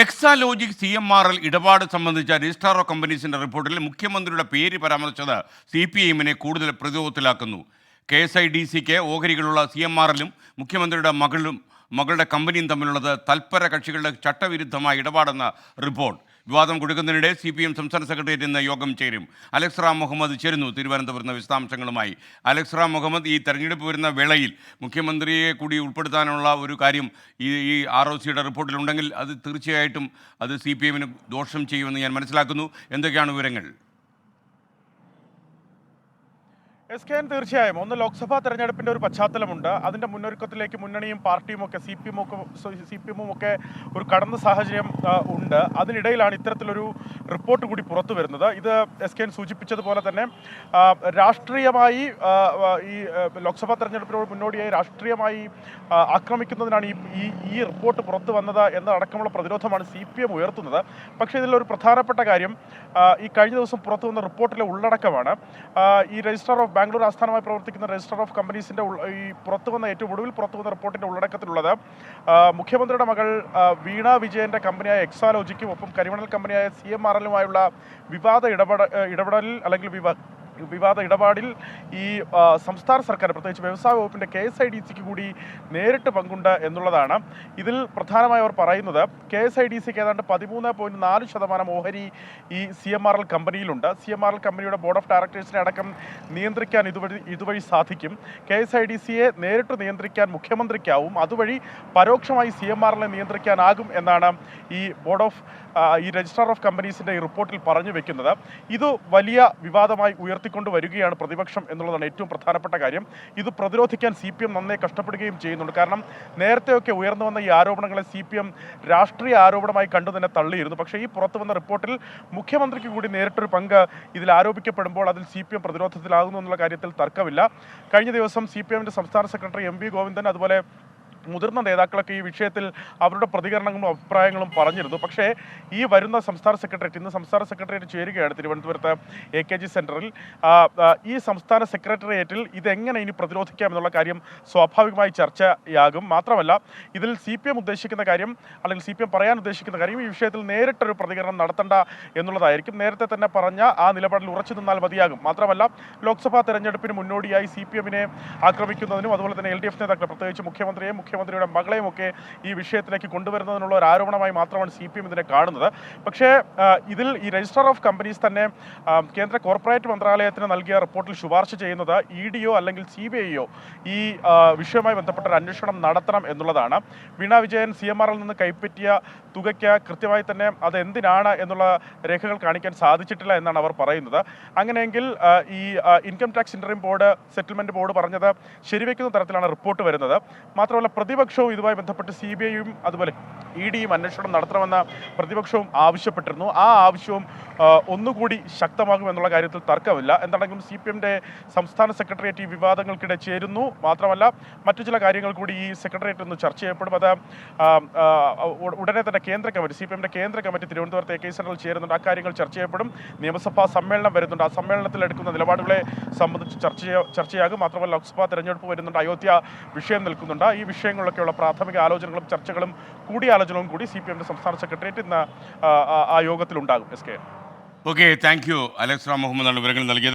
Exalogic CMRL ഇടപാട് സംബന്ധിച്ച registrar of കമ്പനീസിന്റെ റിപ്പോർട്ടിൽ മുഖ്യമന്ത്രിയുടെ പേര് പരാമർശിച്ചത് CPIഎമ്മിനെ കൂടുതൽ പ്രതിരോധത്തിലാക്കുന്നു. KSIDCക്ക് ഓഹരികളുള്ള CMRLും മുഖ്യമന്ത്രിയുടെ മകളുടെ കമ്പനിയും തമ്മിലുള്ളത് തൽപര കക്ഷികളുടെ ചട്ടവിരുദ്ധമായ ഇടപാടെന്ന റിപ്പോർട്ട്. വിവാദം കൊടുക്കുന്നതിനിടെ CPM സംസ്ഥാന സെക്രട്ടേറിയറ്റ് ഇന്ന് യോഗം ചേരും. അലക്സ് റാം മുഹമ്മദ് ചേരുന്നു തിരുവനന്തപുരത്ത് വിശദാംശങ്ങളുമായി. അലക്സ് റാം മുഹമ്മദ്, ഈ തെരഞ്ഞെടുപ്പ് വരുന്ന വേളയിൽ മുഖ്യമന്ത്രിയെ കൂടി ഉൾപ്പെടുത്താനുള്ള ഒരു കാര്യം ഈ ROCയുടെ റിപ്പോർട്ടിലുണ്ടെങ്കിൽ അത് തീർച്ചയായിട്ടും അത് CPMന് ദോഷം ചെയ്യുമെന്ന് ഞാൻ മനസ്സിലാക്കുന്നു. എന്തൊക്കെയാണ് വിവരങ്ങൾ? SKN തീർച്ചയായും ഒന്ന് ലോക്സഭാ തെരഞ്ഞെടുപ്പിന്റെ ഒരു പശ്ചാത്തലമുണ്ട്. അതിന്റെ മുന്നൊരുക്കത്തിലേക്ക് മുന്നണിയും പാർട്ടിയും ഒക്കെ CPMും ഒക്കെ ഒരു കടന്ന സാഹചര്യം ഉണ്ട്. അതിനിടയിലാണ് ഇത്തരത്തിലൊരു റിപ്പോർട്ട് കൂടി പുറത്തു വരുന്നത്. ഇത് SKN സൂചിപ്പിച്ചതുപോലെ തന്നെ രാഷ്ട്രീയമായി ഈ ലോക്സഭാ തെരഞ്ഞെടുപ്പിനോട് മുന്നോടിയായി രാഷ്ട്രീയമായി ആക്രമിക്കുന്നതിനാണ് ഈ റിപ്പോർട്ട് പുറത്തു വന്നത് എന്നതടക്കമുള്ള പ്രതിരോധമാണ് CPM ഉയർത്തുന്നത്. പക്ഷേ ഇതിലൊരു പ്രധാനപ്പെട്ട കാര്യം ഈ കഴിഞ്ഞ ദിവസം പുറത്തു വന്ന റിപ്പോർട്ടിലെ ഉള്ളടക്കമാണ്. ഈ രജിസ്ട്രാർ ഓഫ് ബാംഗ്ലൂർ ആസ്ഥാനമായി പ്രവർത്തിക്കുന്ന രജിസ്റ്റർ ഓഫ് കമ്പനീസിന്റെ ഈ ഏറ്റവും ഒടുവിൽ പുറത്തു വന്ന റിപ്പോർട്ടിന്റെ ഉള്ളടക്കത്തിലുള്ളത് മുഖ്യമന്ത്രിയുടെ മകൾ വീണ വിജയന്റെ കമ്പനിയായ എക്സാലോജിക്കും ഒപ്പം കരിമണൽ കമ്പനിയായ CMRLുമായുള്ള വിവാദ ഇടപാടിൽ ഈ സംസ്ഥാന സർക്കാർ പ്രത്യേകിച്ച് വ്യവസായ വകുപ്പിന്റെ KSIDCക്ക് കൂടി നേരിട്ട് പങ്കുണ്ട് എന്നുള്ളതാണ്. ഇതിൽ പ്രധാനമായി അവർ പറയുന്നത് KSIDCക്ക് ഏതാണ്ട് 13.4% ഓഹരി ഈ CMRL കമ്പനിയിലുണ്ട്. CMRL കമ്പനിയുടെ ബോർഡ് ഓഫ് ഡയറക്ടേഴ്സിനെ അടക്കം നിയന്ത്രിക്കാൻ ഇതുവഴി സാധിക്കും. KSIDCയെ നേരിട്ട് നിയന്ത്രിക്കാൻ മുഖ്യമന്ത്രിക്കാവും. അതുവഴി പരോക്ഷമായി CMRLനെ നിയന്ത്രിക്കാനാകും എന്നാണ് ഈ രജിസ്ട്രാർ ഓഫ് കമ്പനീസിന്റെ ഈ റിപ്പോർട്ടിൽ പറഞ്ഞു വെക്കുന്നത്. ഇത് വലിയ വിവാദമായി ഉയർത്തിക്കൊണ്ട് വരികയാണ് പ്രതിപക്ഷം എന്നുള്ളതാണ് ഏറ്റവും പ്രധാനപ്പെട്ട കാര്യം. ഇത് പ്രതിരോധിക്കാൻ CPM നന്നേ കഷ്ടപ്പെടുകയും ചെയ്യുന്നുണ്ട്. കാരണം നേരത്തെയൊക്കെ ഉയർന്നു വന്ന ഈ ആരോപണങ്ങളെ CPM രാഷ്ട്രീയ ആരോപണമായി കണ്ടു തന്നെ തള്ളിയിരുന്നു. പക്ഷേ ഈ പുറത്തു വന്ന റിപ്പോർട്ടിൽ മുഖ്യമന്ത്രിക്ക് കൂടി നേരിട്ടൊരു പങ്ക് ഇതിൽ ആരോപിക്കപ്പെടുമ്പോൾ അതിൽ CPM പ്രതിരോധത്തിലാകുന്നു എന്നുള്ള കാര്യത്തിൽ തർക്കമില്ല. കഴിഞ്ഞ ദിവസം CPMന്റെ സംസ്ഥാന സെക്രട്ടറി MV ഗോവിന്ദൻ അതുപോലെ മുതിർന്ന നേതാക്കളൊക്കെ ഈ വിഷയത്തിൽ അവരുടെ പ്രതികരണങ്ങളും അഭിപ്രായങ്ങളും പറഞ്ഞിരുന്നു. പക്ഷേ ഈ വരുന്ന സംസ്ഥാന സെക്രട്ടേറിയറ്റ് ചേരുകയാണ് തിരുവനന്തപുരത്ത് AKG സെന്ററിൽ. ഈ സംസ്ഥാന സെക്രട്ടേറിയറ്റിൽ ഇതെങ്ങനെ ഇനി പ്രതിരോധിക്കാം എന്നുള്ള കാര്യം സ്വാഭാവികമായി ചർച്ചയാകും. മാത്രമല്ല ഇതിൽ CPM ഉദ്ദേശിക്കുന്ന കാര്യം അല്ലെങ്കിൽ CPM പറയാൻ ഉദ്ദേശിക്കുന്ന കാര്യം ഈ വിഷയത്തിൽ നേരിട്ടൊരു പ്രതികരണം നടത്തണ്ട എന്നുള്ളതായിരിക്കും. നേരത്തെ തന്നെ പറഞ്ഞ ആ നിലപാടിൽ ഉറച്ചു നിന്നാൽ മതിയാകും. മാത്രമല്ല ലോക്സഭാ തെരഞ്ഞെടുപ്പിന് മുന്നോടിയായി CPMനെ ആക്രമിക്കുന്നതിനും അതുപോലെ തന്നെ LDF നേതാക്കളെ പ്രത്യേകിച്ച് മുഖ്യമന്ത്രിയുടെ മകളെയും ഒക്കെ ഈ വിഷയത്തിലേക്ക് കൊണ്ടുവരുന്നതിനുള്ള ഒരു ആരോപണമായി മാത്രമാണ് CPM ഇതിനെ കാണുന്നത്. പക്ഷേ ഇതിൽ ഈ രജിസ്ട്രാർ ഓഫ് കമ്പനീസ് തന്നെ കേന്ദ്ര കോർപ്പറേറ്റ് മന്ത്രാലയത്തിന് നൽകിയ റിപ്പോർട്ടിൽ ശുപാർശ ചെയ്യുന്നത് EDയോ അല്ലെങ്കിൽ CBIയോ ഈ വിഷയവുമായി ബന്ധപ്പെട്ട ഒരു അന്വേഷണം നടത്തണം എന്നുള്ളതാണ്. വീണ വിജയൻ CMRL നിന്ന് കൈപ്പറ്റിയ തുകയ്ക്ക് കൃത്യമായി തന്നെ അത് എന്തിനാണ് എന്നുള്ള രേഖകൾ കാണിക്കാൻ സാധിച്ചിട്ടില്ല എന്നാണ് അവർ പറയുന്നത്. അങ്ങനെയെങ്കിൽ ഈ income tax interim board settlement board പറഞ്ഞത് ശരിവെക്കുന്ന തരത്തിലാണ് റിപ്പോർട്ട് വരുന്നത്. മാത്രമല്ല പ്രതിപക്ഷവും ഇതുമായി ബന്ധപ്പെട്ട് CBIയും അതുപോലെ EDയും അന്വേഷണം നടത്തണമെന്ന് പ്രതിപക്ഷവും ആവശ്യപ്പെട്ടിരുന്നു. ആ ആവശ്യവും ഒന്നുകൂടി ശക്തമാകും എന്നുള്ള കാര്യത്തിൽ തർക്കമില്ല. എന്താണെങ്കിലും CPMന്റെ സംസ്ഥാന സെക്രട്ടേറിയറ്റ് ഈ വിവാദങ്ങൾക്കിടെ ചേരുന്നു. മാത്രമല്ല മറ്റു ചില കാര്യങ്ങൾ കൂടി ഈ സെക്രട്ടേറിയറ്റ് ഒന്ന് ചർച്ച ചെയ്യപ്പെടും. അത് ഉടനെ തന്നെ CPMന്റെ കേന്ദ്ര കമ്മിറ്റി തിരുവനന്തപുരത്ത് AKG സെന്ററിൽ ചേരുന്നുണ്ട്. അക്കാര്യങ്ങൾ ചർച്ച ചെയ്യപ്പെടും. നിയമസഭാ സമ്മേളനം വരുന്നുണ്ട്. ആ സമ്മേളനത്തിൽ എടുക്കുന്ന നിലപാടുകളെ സംബന്ധിച്ച് ചർച്ചയാകും. മാത്രമല്ല ലോക്സഭാ തെരഞ്ഞെടുപ്പ് വരുന്നുണ്ട്. അയോധ്യ വിഷയം നിൽക്കുന്നുണ്ട്. ഈ വിഷയങ്ങളിലൊക്കെയുള്ള പ്രാഥമിക ആലോചനകളും ചർച്ചകളും കൂടിയാലോചനകളും കൂടി CPMന്റെ സംസ്ഥാന സെക്രട്ടേറിയറ്റ് ഇന്ന് ആ യോഗത്തിലുണ്ടാകും. Okay, thank you Alex Ram Muhammad ആണ് വിവരങ്ങൾ നൽകിയത്.